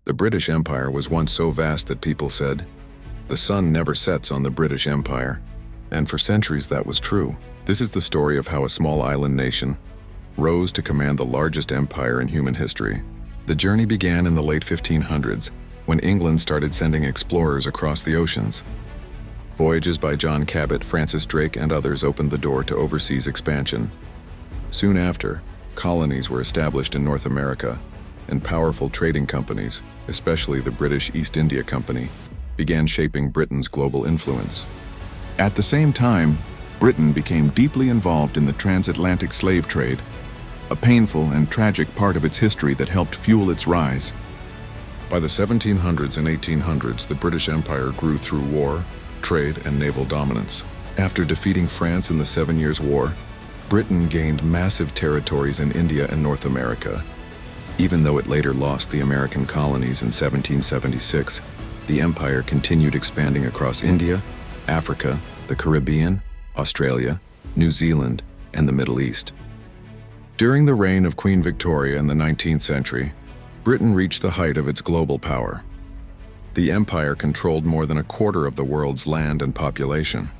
The British Empire was once so vast that people said, "The sun never sets on the British Empire." And for centuries that was true. This is the story of how a small island nation rose to command the largest empire in human history. The journey began in the late 1500s, when England started sending explorers across the oceans. Voyages by John Cabot, Francis Drake, and others opened the door to overseas expansion. Soon after, colonies were established in North America, and powerful trading companies, especially the British East India Company, began shaping Britain's global influence. At the same time, Britain became deeply involved in the transatlantic slave trade, a painful and tragic part of its history that helped fuel its rise. By the 1700s and 1800s, the British Empire grew through war, trade, and naval dominance. After defeating France in the 7 Years' War, Britain gained massive territories in India and North America. Even though it later lost the American colonies in 1776, the empire continued expanding across India, Africa, the Caribbean, Australia, New Zealand, and the Middle East. During the reign of Queen Victoria in the 19th century, Britain reached the height of its global power. The empire controlled more than a quarter of the world's land and population.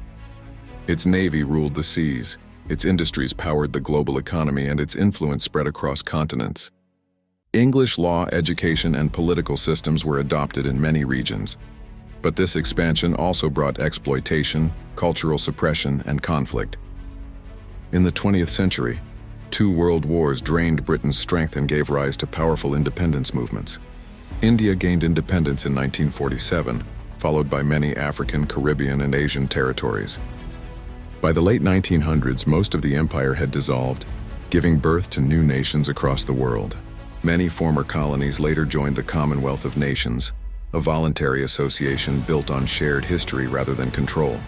Its navy ruled the seas, its industries powered the global economy, and its influence spread across continents. English law, education, and political systems were adopted in many regions. But this expansion also brought exploitation, cultural suppression, and conflict. In the 20th century, 2 world wars drained Britain's strength and gave rise to powerful independence movements. India gained independence in 1947, followed by many African, Caribbean, and Asian territories. By the late 1900s, most of the empire had dissolved, giving birth to new nations across the world. Many former colonies later joined the Commonwealth of Nations, a voluntary association built on shared history rather than control.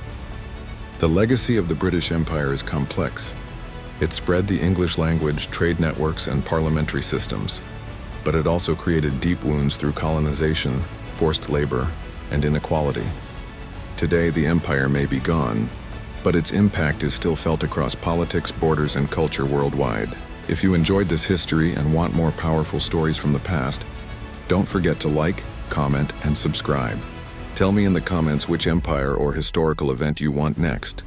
The legacy of the British Empire is complex. It spread the English language, trade networks, and parliamentary systems. But it also created deep wounds through colonization, forced labor, and inequality. Today, the empire may be gone, but its impact is still felt across politics, borders, and culture worldwide. If you enjoyed this history and want more powerful stories from the past, don't forget to like, comment, and subscribe. Tell me in the comments which empire or historical event you want next.